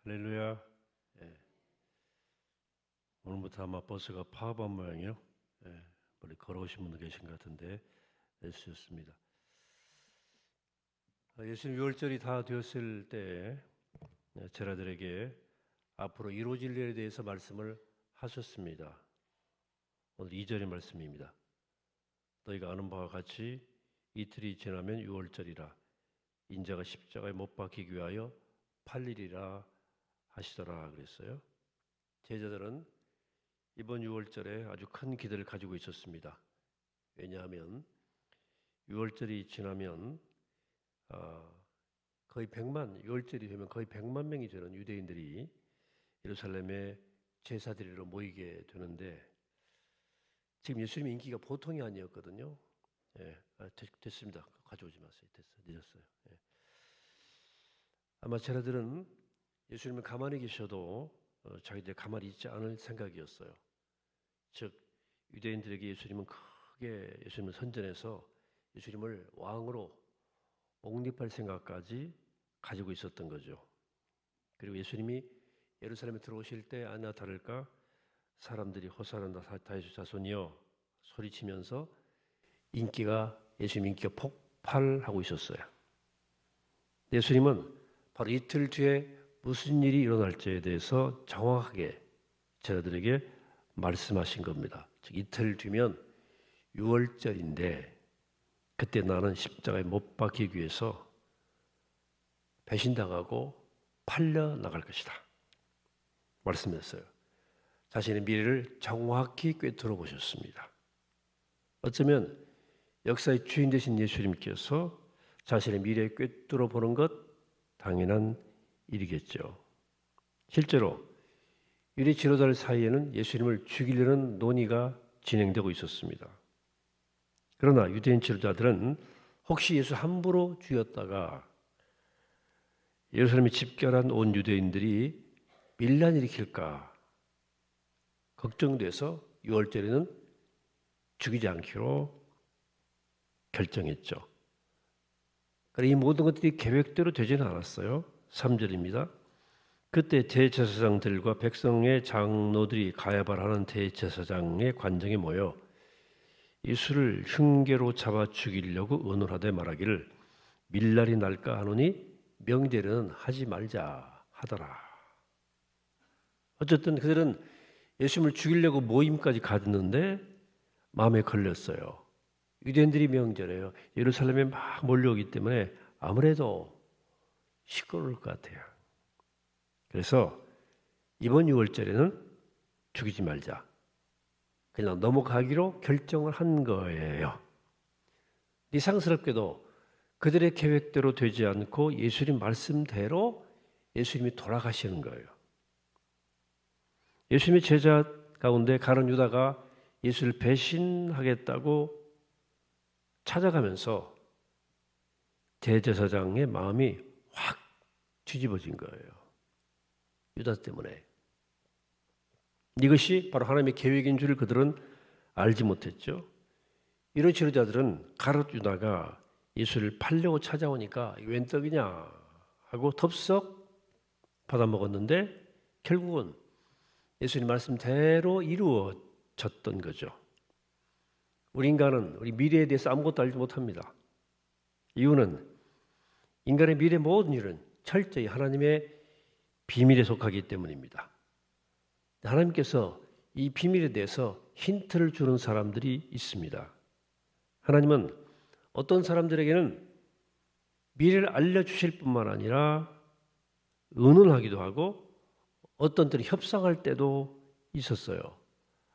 할렐루야. 예. 오늘부터 아마 버스가 파업한 모양이요. 예. 멀리 걸어오신 분도 계신 것 같은데 애쓰셨습니다. 예수님 유월절이 다 되었을 때 제자들에게 앞으로 이루어질 일에 대해서 말씀을 하셨습니다. 오늘 2절의 말씀입니다. 너희가 아는 바와 같이 이틀이 지나면 유월절이라 인자가 십자가에 못 박히기 위하여 팔리리라 하시더라 그랬어요. 제자들은 이번 유월절에 아주 큰 기대를 가지고 있었습니다. 왜냐하면 유월절이 지나면 거의 100만, 유월절이 되면 거의 100만 명이 되는 유대인들이 예루살렘에 제사드리러 모이게 되는데 지금 예수님 인기가 보통이 아니었거든요. 예, 됐습니다. 가져오지 마세요. 됐어요. 늦었어요. 예. 아마 제자들은 예수님은 가만히 계셔도 자기들 가만히 있지 않을 생각이었어요. 즉 유대인들에게 예수님은 크게 예수님을 선전해서 예수님을 왕으로 옹립할 생각까지 가지고 있었던 거죠. 그리고 예수님이 예루살렘에 들어오실 때 아니나 다를까 사람들이 호산나 다윗의 자손이여 소리치면서 예수님 인기가 폭발하고 있었어요. 예수님은 바로 이틀 뒤에 무슨 일이 일어날지에 대해서 정확하게 제자들에게 말씀하신 겁니다. 즉 이틀 뒤면 유월절인데 그때 나는 십자가에 못 박히기 위해서 배신당하고 팔려 나갈 것이다. 말씀했어요. 자신의 미래를 정확히 꿰뚫어 보셨습니다. 어쩌면 역사의 주인 되신 예수님께서 자신의 미래에 꿰뚫어 보는 것 당연한 일이겠죠. 실제로 유대 지도자들 사이에는 예수님을 죽이려는 논의가 진행되고 있었습니다. 그러나 유대인 지도자들은 혹시 예수 함부로 죽였다가 예루살렘에 집결한 온 유대인들이 밀란 일으킬까 걱정돼서 유월절에는 죽이지 않기로 결정했죠. 그러나 이 모든 것들이 계획대로 되지는 않았어요. 3절입니다. 그때 대제사장들과 백성의 장로들이 가야바를 하는 대제사장의 관정에 모여 예수를 흉계로 잡아 죽이려고 의논하되 말하기를 밀날이 날까 하노니 명제는 하지 말자 하더라. 어쨌든 그들은 예수님을 죽이려고 모임까지 갔는데 마음에 걸렸어요. 유대인들이 명절에요. 예루살렘에 막 몰려오기 때문에 아무래도 시끄러울 것 같아요. 그래서 이번 유월절에는 죽이지 말자. 그냥 넘어가기로 결정을 한 거예요. 이상스럽게도 그들의 계획대로 되지 않고 예수님 말씀대로 예수님이 돌아가시는 거예요. 예수님의 제자 가운데 가룟 유다가 예수를 배신하겠다고 찾아가면서 대제사장의 마음이 확 뒤집어진 거예요. 유다 때문에. 이것이 바로 하나님의 계획인 줄 그들은 알지 못했죠. 이런 지도자들은 가룟 유다가 예수를 팔려고 찾아오니까 웬 떡이냐 하고 덥석 받아먹었는데 결국은 예수님 말씀대로 이루어졌던 거죠. 우리 인간은 우리 미래에 대해서 아무것도 알지 못합니다. 이유는 인간의 미래 모든 일은 철저히 하나님의 비밀에 속하기 때문입니다. 하나님께서 이 비밀에 대해서 힌트를 주는 사람들이 있습니다. 하나님은 어떤 사람들에게는 미래를 알려주실 뿐만 아니라 의논하기도 하고 어떤 때는 협상할 때도 있었어요.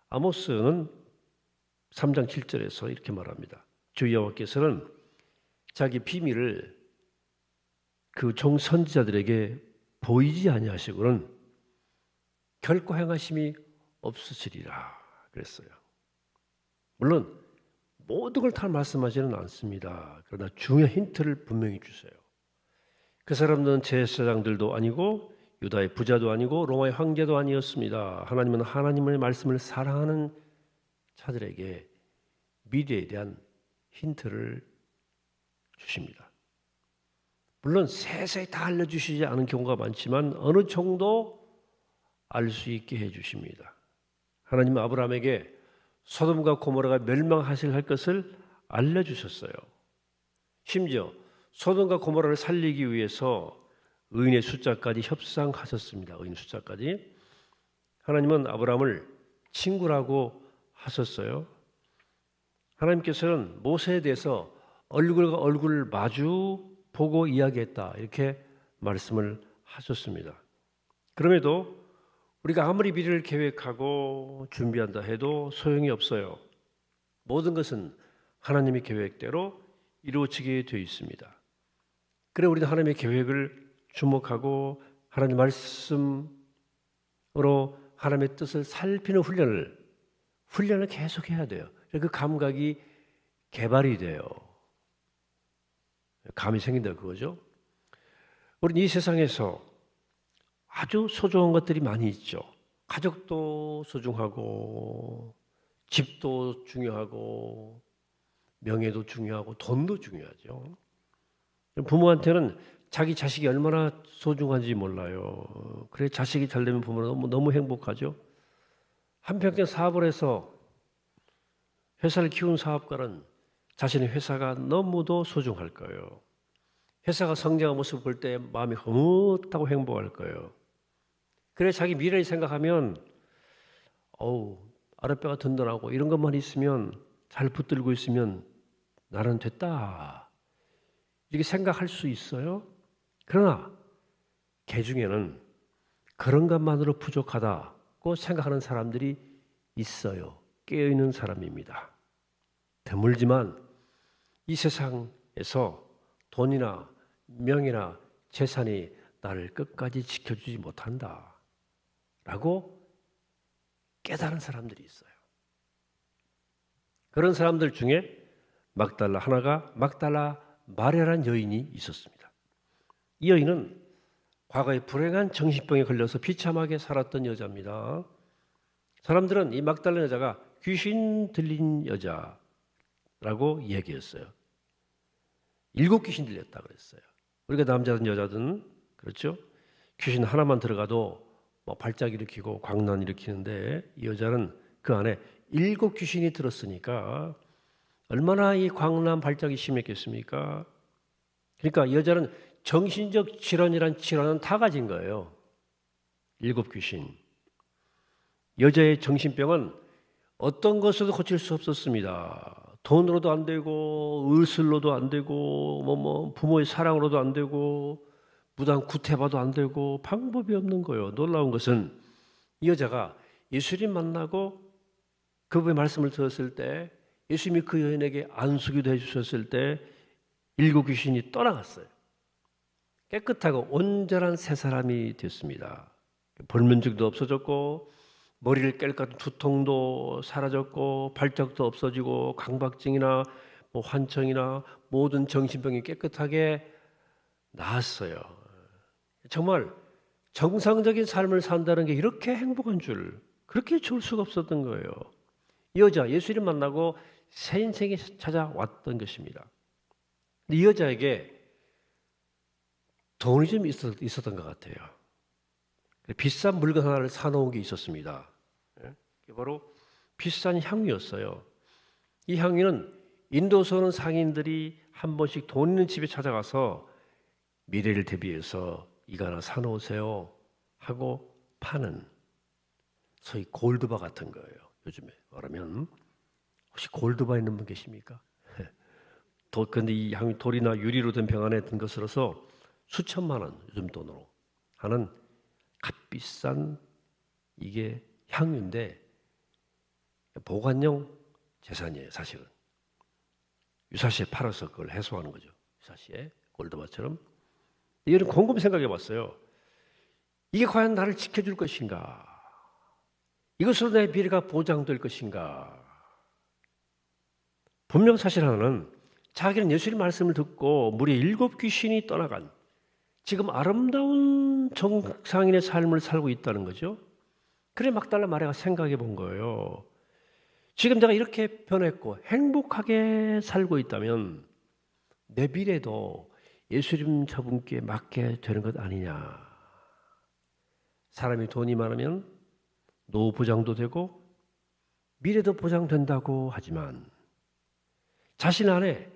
아모스는 3장 7절에서 이렇게 말합니다. 주 여호와께서는 자기 비밀을 그 종 선지자들에게 보이지 아니하시고는 결코 행하심이 없으시리라 그랬어요. 물론 모든 걸 다 말씀하지는 않습니다. 그러나 중요한 힌트를 분명히 주세요. 그 사람들은 제사장들도 아니고 유다의 부자도 아니고 로마의 황제도 아니었습니다. 하나님은 하나님의 말씀을 사랑하는 자들에게 미래에 대한 힌트를 주십니다. 물론 세세히 다 알려주시지 않은 경우가 많지만 어느 정도 알 수 있게 해주십니다. 하나님은 아브라함에게 소돔과 고모라가 멸망하실 할 것을 알려주셨어요. 심지어 소돔과 고모라를 살리기 위해서 의인의 숫자까지 협상하셨습니다. 의인 숫자까지. 하나님은 아브라함을 친구라고 하셨어요. 하나님께서는 모세에 대해서 얼굴과 얼굴을 마주 보고 이야기했다, 이렇게 말씀을 하셨습니다. 그럼에도 우리가 아무리 미래를 계획하고 준비한다 해도 소용이 없어요. 모든 것은 하나님의 계획대로 이루어지게 되어 있습니다. 그래 우리는 하나님의 계획을 주목하고 하나님 말씀으로 하나님의 뜻을 살피는 훈련을 계속해야 돼요. 그 감각이 개발이 돼요. 감이 생긴다 그거죠. 우리는 이 세상에서 아주 소중한 것들이 많이 있죠. 가족도 소중하고 집도 중요하고 명예도 중요하고 돈도 중요하죠. 부모한테는 자기 자식이 얼마나 소중한지 몰라요. 그래 자식이 잘 되면 부모는 너무 행복하죠. 한평생 사업을 해서 회사를 키운 사업가는 자신의 회사가 너무도 소중할 거예요. 회사가 성장한 모습을 볼 때 마음이 흐뭇하고 행복할 거예요. 그래 자기 미래를 생각하면 아랫배가 든든하고 이런 것만 있으면 잘 붙들고 있으면 나는 됐다, 이렇게 생각할 수 있어요. 그러나 개 중에는 그런 것만으로 부족하다고 생각하는 사람들이 있어요. 깨어있는 사람입니다. 드물지만 이 세상에서 돈이나 명예나 재산이 나를 끝까지 지켜주지 못한다 라고 깨달은 사람들이 있어요. 그런 사람들 중에 막달라 마리아라는 여인이 있었습니다. 이 여인은 과거에 불행한 정신병에 걸려서 비참하게 살았던 여자입니다. 사람들은 이 막달라 여자가 귀신 들린 여자라고 얘기했어요. 7 귀신 들렸다 그랬어요. 우리가 남자든 여자든 그렇죠? 귀신 하나만 들어가도 발작 일으키고 광난 일으키는데 이 여자는 그 안에 7 귀신이 들었으니까 얼마나 이 광난 발작이 심했겠습니까? 그러니까 이 여자는 정신적 질환이란 질환은 다 가진 거예요. 7 귀신. 여자의 정신병은 어떤 것으로도 고칠 수 없었습니다. 돈으로도 안 되고 의술로도 안 되고 부모의 사랑으로도 안 되고 무당 구태봐도 안 되고 방법이 없는 거예요. 놀라운 것은 이 여자가 예수님 만나고 그분의 말씀을 들었을 때 예수님이 그 여인에게 안수기도 해주셨을 때 7 귀신이 떠나갔어요. 깨끗하고 온전한 새 사람이 됐습니다. 불면증도 없어졌고 머리를 깰 것 같은 두통도 사라졌고 발작도 없어지고 강박증이나 환청이나 모든 정신병이 깨끗하게 나았어요. 정말 정상적인 삶을 산다는 게 이렇게 행복한 줄, 그렇게 좋을 수가 없었던 거예요. 이 여자 예수님 만나고 새 인생이 찾아왔던 것입니다. 이 여자에게 돈이 좀 있었던 것 같아요. 비싼 물건 하나를 사놓은 게 있었습니다. 이게 바로 비싼 향유였어요. 이 향유는 인도에서 오는 상인들이 한 번씩 돈 있는 집에 찾아가서 미래를 대비해서 이거 하나 사놓으세요 하고 파는 소위 골드바 같은 거예요. 요즘에 말하면 혹시 골드바 있는 분 계십니까? 그런데 이 향유 돌이나 유리로 된 병 안에 든 것으로서 수천만 원 요즘 돈으로 하는 값비싼 이게 향유인데 보관용 재산이에요. 사실은 유사시에 팔아서 그걸 해소하는 거죠. 유사시에 골드바처럼. 이거는 곰곰이 생각해 봤어요. 이게 과연 나를 지켜줄 것인가? 이것으로 내 미래가 보장될 것인가? 분명 사실 하나는 자기는 예수님 말씀을 듣고 무려 7 귀신이 떠나간 지금 아름다운 정상인의 삶을 살고 있다는 거죠. 그래 막달라 마리아가 생각해 본 거예요. 지금 내가 이렇게 변했고 행복하게 살고 있다면 내 미래도 예수님 저분께 맡게 되는 것 아니냐. 사람이 돈이 많으면 노후 보장도 되고 미래도 보장된다고 하지만 자신 안에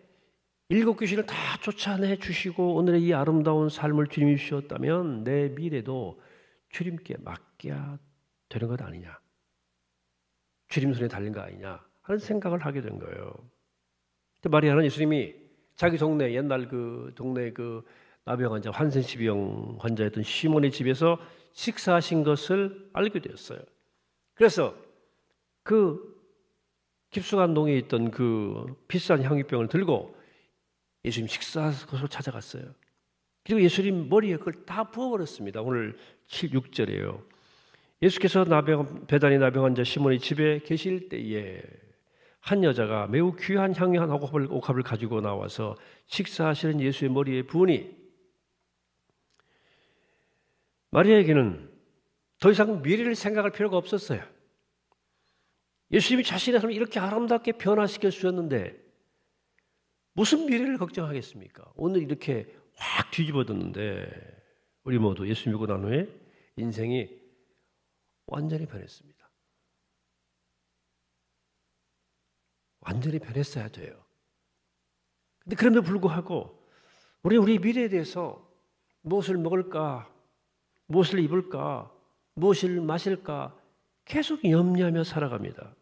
7 귀신을 다 쫓아내 주시고 오늘의 이 아름다운 삶을 주님이 주셨다면 내 미래도 주님께 맡게 되는 것 아니냐. 주님 손에 달린 거 아니냐 하는 생각을 하게 된 거예요. 마리아는 예수님이 자기 동네 옛날 그 동네 그 나병 환자 환센시비형 환자였던 시몬의 집에서 식사하신 것을 알게 되었어요. 그래서 그 깊숙한 농에 있던 그 비싼 향유병을 들고 예수님 식사할 곳으로 찾아갔어요. 그리고 예수님 머리에 그걸 다 부어버렸습니다. 오늘 6절이에요. 예수께서 베다니 나병 환자 시몬의 집에 계실 때에 한 여자가 매우 귀한 향유 한 옥합을 가지고 나와서 식사하시는 예수의 머리에 부으니 마리아에게는 더 이상 미래를 생각할 필요가 없었어요. 예수님이 자신의 삶을 이렇게 아름답게 변화시켜 주셨는데 무슨 미래를 걱정하겠습니까? 오늘 이렇게 확 뒤집어졌는데 우리 모두 예수 믿고 난 후에 인생이 완전히 변했습니다. 완전히 변했어야 돼요. 근데 그럼에도 불구하고 우리 미래에 대해서 무엇을 먹을까, 무엇을 입을까, 무엇을 마실까 계속 염려하며 살아갑니다.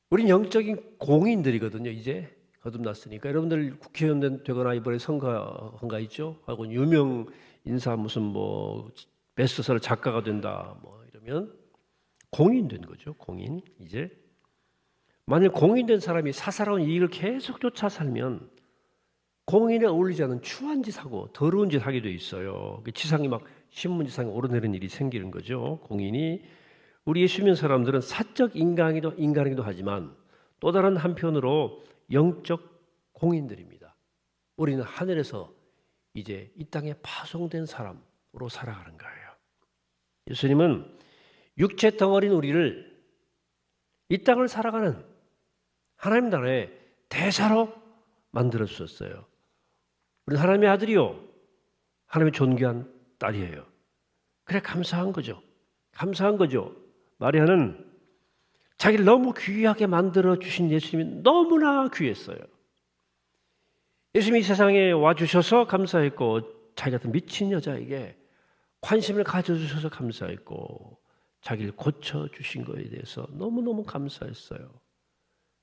우린 영적인 공인들이거든요. 이제 거듭났으니까. 여러분들 국회의원 되거나 이번에 선거가 있죠? 하고 유명 인사 무슨 뭐 베스트셀러 작가가 된다 뭐 이러면 공인된 거죠. 공인. 이제 만약 공인된 사람이 사사로운 이익을 계속 쫓아 살면 공인에 어울리지 않은 추한 짓 하고 더러운 짓 하게 돼 있어요. 지상이 막 신문지상에 오르내리는 일이 생기는 거죠. 공인이. 우리 예수 믿는 사람들은 사적 인간이기도 하지만 또 다른 한편으로 영적 공인들입니다. 우리는 하늘에서 이제 이 땅에 파송된 사람으로 살아가는 거예요. 예수님은 육체 덩어리인 우리를 이 땅을 살아가는 하나님 나라의 대사로 만들어 주셨어요. 우리는 하나님의 아들이요, 하나님의 존귀한 딸이에요. 그래 감사한 거죠. 감사한 거죠. 마리아는 자기를 너무 귀하게 만들어 주신 예수님이 너무나 귀했어요. 예수님이 이 세상에 와주셔서 감사했고 자기 같은 미친 여자에게 관심을 가져주셔서 감사했고 자기를 고쳐주신 것에 대해서 너무너무 감사했어요.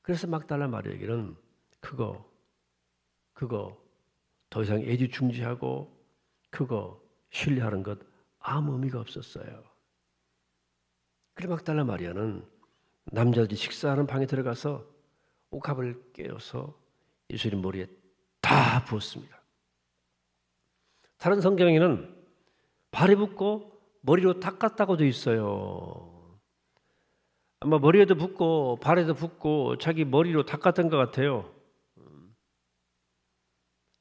그래서 막달라 마리아에게는 그거 더 이상 애지중지하고 그거 신뢰하는 것 아무 의미가 없었어요. 그래 막달라 마리아는 남자들이 식사하는 방에 들어가서 옥합을 깨어서 예수님 머리에 다 부었습니다. 다른 성경에는 발에 붓고 머리로 닦았다고 되어 있어요. 아마 머리에도 붓고 발에도 붓고 자기 머리로 닦았던 것 같아요.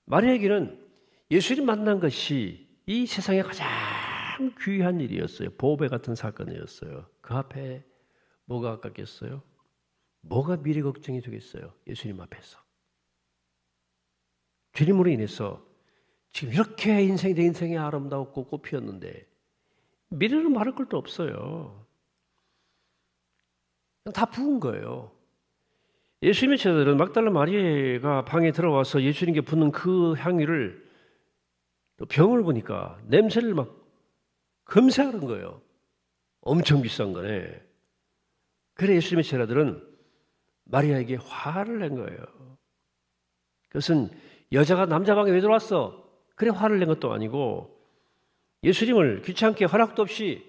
마리아에게는 예수님 만난 것이 이 세상에 가장 귀한 일이었어요. 보배 같은 사건이었어요. 그 앞에 뭐가 아깝겠어요? 뭐가 미래 걱정이 되겠어요? 예수님 앞에서. 주님으로 인해서 지금 이렇게 내 인생이 아름답고 꽃피었는데 미래는 말할 것도 없어요. 그냥 다 부은 거예요. 예수님의 제자들은 막달라 마리아가 방에 들어와서 예수님께 붓는 그 향유를 또 병을 보니까 냄새를 막 금세하는 거예요. 엄청 비싼 거네. 그래 예수님의 제자들은 마리아에게 화를 낸 거예요. 그것은 여자가 남자 방에 왜 들어왔어? 그래 화를 낸 것도 아니고 예수님을 귀찮게 허락도 없이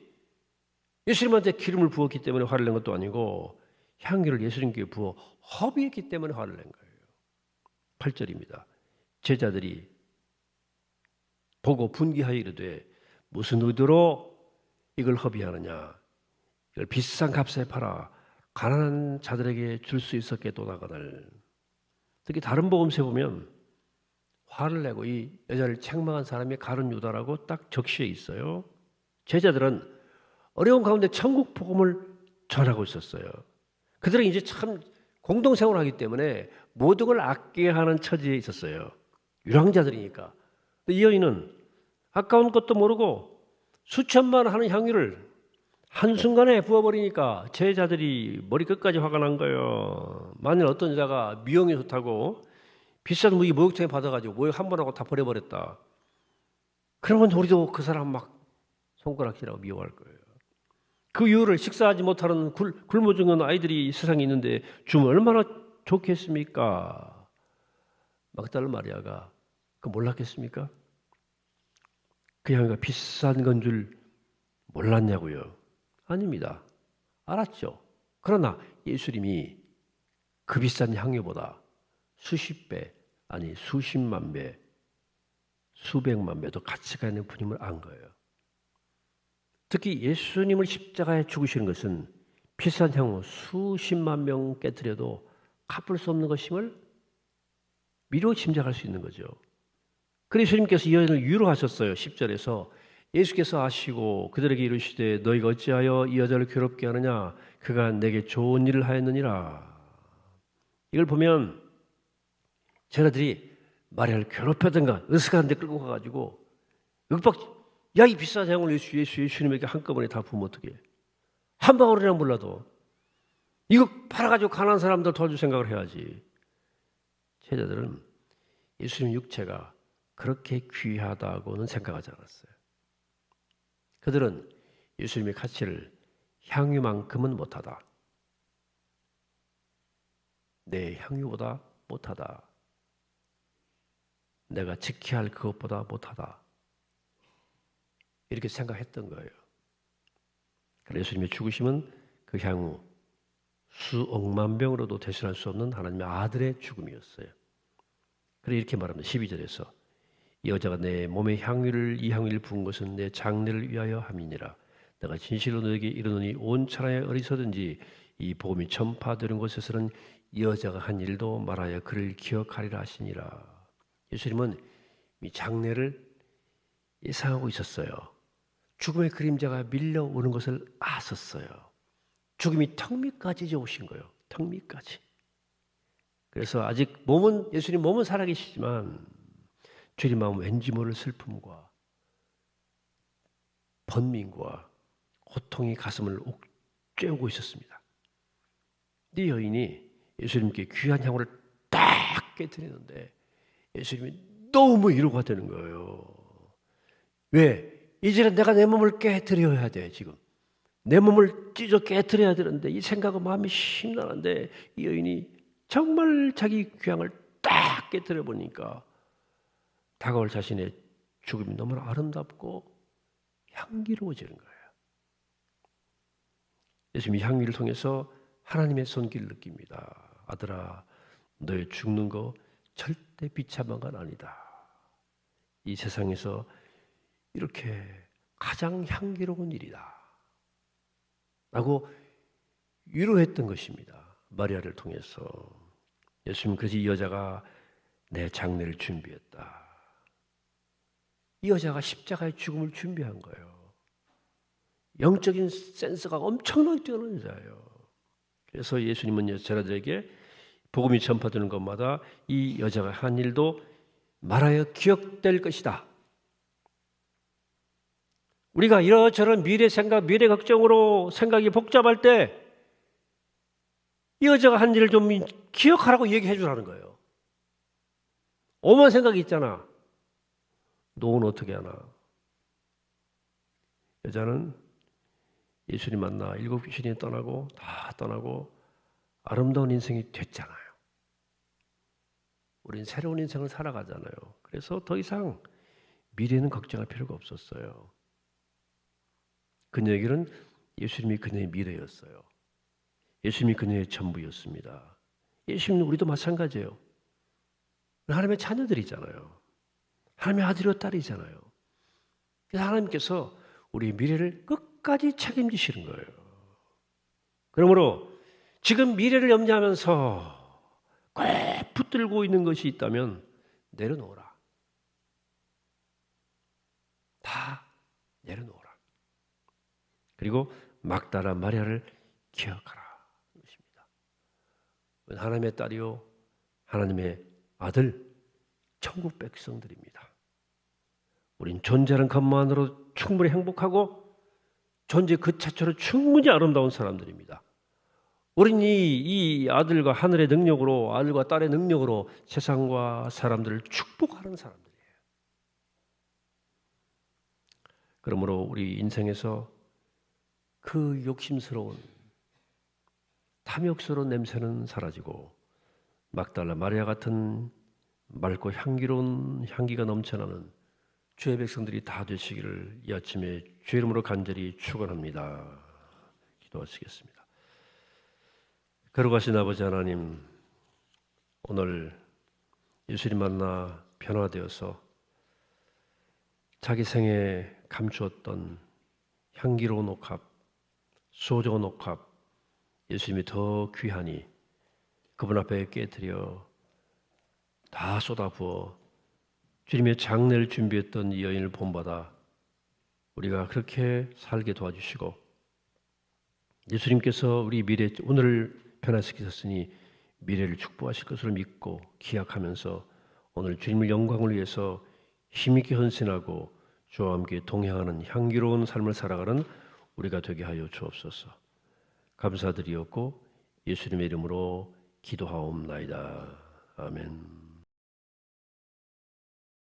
예수님한테 기름을 부었기 때문에 화를 낸 것도 아니고 향기를 예수님께 부어 허비했기 때문에 화를 낸 거예요. 8절입니다. 제자들이 보고 분기하여 이르되 무슨 의도로 이걸 허비하느냐? 이걸 비싼 값에 팔아 가난한 자들에게 줄 수 있었겠도다거늘. 특히 다른 복음서에 보면 화를 내고 이 여자를 책망한 사람이 가룟 유다라고 딱 적시해 있어요. 제자들은 어려운 가운데 천국 복음을 전하고 있었어요. 그들은 이제 참 공동생활을 하기 때문에 모든 걸 아껴야 하는 처지에 있었어요. 유랑자들이니까. 이 여인은 아까운 것도 모르고 수천만 하는 향유를 한순간에 부어버리니까 제자들이 머리끝까지 화가 난 거예요. 만일 어떤 여자가 미용이 좋다고 비싼 무기 목욕탕에 받아가지고 목욕 한 번 하고 다 버려버렸다. 그러면 우리도 그 사람 막 손가락질하고 미워할 거예요. 그 이유를 식사하지 못하는 굶어 죽는 아이들이 세상에 있는데 주면 얼마나 좋겠습니까? 막달라 마리아가 그 몰랐겠습니까? 그 향유가 비싼 건 줄 몰랐냐고요? 아닙니다. 알았죠. 그러나 예수님이 그 비싼 향유보다 수십 배, 아니 수십만 배, 수백만 배도 가치가 있는 분임을 안 거예요. 특히 예수님을 십자가에 죽으시는 것은 비싼 향후 수십만 명 깨뜨려도 갚을 수 없는 것임을 미루어 짐작할 수 있는 거죠. 그래서 예수님께서 이 여인을 위로하셨어요. 10절에서 예수께서 아시고 그들에게 이르시되 너희가 어찌하여 이 여자를 괴롭게 하느냐 그가 내게 좋은 일을 하였느니라. 이걸 보면 제자들이 마리아를 괴롭혔던가 으스가는 데 끌고 가가지고 야 이 비싼 향을 예수님에게 한꺼번에 다 부으면 어떡해. 한 방울이나 몰라도 이거 팔아가지고 가난한 사람들 도와줄 생각을 해야지. 제자들은 예수님 육체가 그렇게 귀하다고는 생각하지 않았어요. 그들은 예수님의 가치를 향유만큼은 못하다. 내 향유보다 못하다. 내가 지켜야 할 그것보다 못하다. 이렇게 생각했던 거예요. 그래서 예수님의 죽으심은 그 향후 수억만 병으로도 대신할 수 없는 하나님의 아들의 죽음이었어요. 그래서 이렇게 말합니다. 12절에서 이 여자가 내 몸에 이 향유를 부은 것은 내 장례를 위하여 함이니라. 내가 진실로 너에게 이르노니 온 천하에 어디서든지 이 복음이 전파되는 곳에서는 이 여자가 한 일도 말하여 그를 기억하리라 하시니라. 예수님은 이 장례를 예상하고 있었어요. 죽음의 그림자가 밀려오는 것을 아셨어요. 죽음이 턱밑까지 오신 거예요. 턱밑까지. 그래서 아직 예수님 몸은 살아계시지만 주님 마음 왠지 모를 슬픔과 번민과 고통이 가슴을 옥죄우고 있었습니다. 이 여인이 예수님께 귀한 향후를 딱 깨뜨리는데 예수님이 너무 위로가 되는 거예요. 왜? 이제는 내가 내 몸을 깨뜨려야 돼. 지금 내 몸을 찢어 깨뜨려야 되는데 이 생각은 마음이 심란한데 이 여인이 정말 자기 귀향을 딱 깨뜨려 보니까 다가올 자신의 죽음이 너무나 아름답고 향기로워지는 거예요. 예수님이 향기를 통해서 하나님의 손길을 느낍니다. 아들아, 너의 죽는 거 절대 비참한 건 아니다. 이 세상에서 이렇게 가장 향기로운 일이다. 라고 위로했던 것입니다. 마리아를 통해서. 예수님은 그래서 이 여자가 내 장례를 준비했다. 이 여자가 십자가의 죽음을 준비한 거예요. 영적인 센스가 엄청나게 뛰어난 여자예요. 그래서 예수님은 제자들에게 복음이 전파되는 것마다 이 여자가 한 일도 말하여 기억될 것이다. 우리가 이러저런 미래 생각, 미래 걱정으로 생각이 복잡할 때 이 여자가 한 일을 좀 기억하라고 얘기해 주라는 거예요. 오만 생각이 있잖아. 노는 어떻게 하나? 여자는 예수님 만나 7 귀신이 떠나고 다 떠나고 아름다운 인생이 됐잖아요. 우린 새로운 인생을 살아가잖아요. 그래서 더 이상 미래는 걱정할 필요가 없었어요. 그녀에게는 예수님이 그녀의 미래였어요. 예수님이 그녀의 전부였습니다. 예수님은 우리도 마찬가지예요. 하나님의 자녀들이잖아요. 하나님의 아들이요 딸이잖아요. 그래서 하나님께서 우리의 미래를 끝까지 책임지시는 거예요. 그러므로 지금 미래를 염려하면서 꼭 붙들고 있는 것이 있다면 내려놓으라. 다 내려놓으라. 그리고 막달라 마리아를 기억하라. 것입니다. 하나님의 딸이요 하나님의 아들, 천국 백성들입니다. 우린 존재하는 것만으로 충분히 행복하고 존재 그 자체로 충분히 아름다운 사람들입니다. 우린 이 아들과 하늘의 능력으로, 아들과 딸의 능력으로 세상과 사람들을 축복하는 사람들이에요. 그러므로 우리 인생에서 그 욕심스러운 탐욕스러운 냄새는 사라지고 막달라 마리아 같은 맑고 향기로운 향기가 넘쳐나는 주의 백성들이 다 되시기를 이 아침에 주의 이름으로 간절히 축원합니다. 기도하시겠습니다. 거룩하신 아버지 하나님, 오늘 예수님 만나 변화되어서 자기 생에 감추었던 향기로운 옥합, 소중한 옥합, 예수님이 더 귀하니 그분 앞에 깨뜨려 다 쏟아부어 주님의 장례를 준비했던 이 여인을 본받아 우리가 그렇게 살게 도와주시고 예수님께서 우리 미래 오늘을 변화시키셨으니 미래를 축복하실 것을 믿고 기약하면서 오늘 주님의 영광을 위해서 힘있게 헌신하고 주와 함께 동행하는 향기로운 삶을 살아가는 우리가 되게 하여 주옵소서. 감사드리옵고 예수님의 이름으로 기도하옵나이다. 아멘.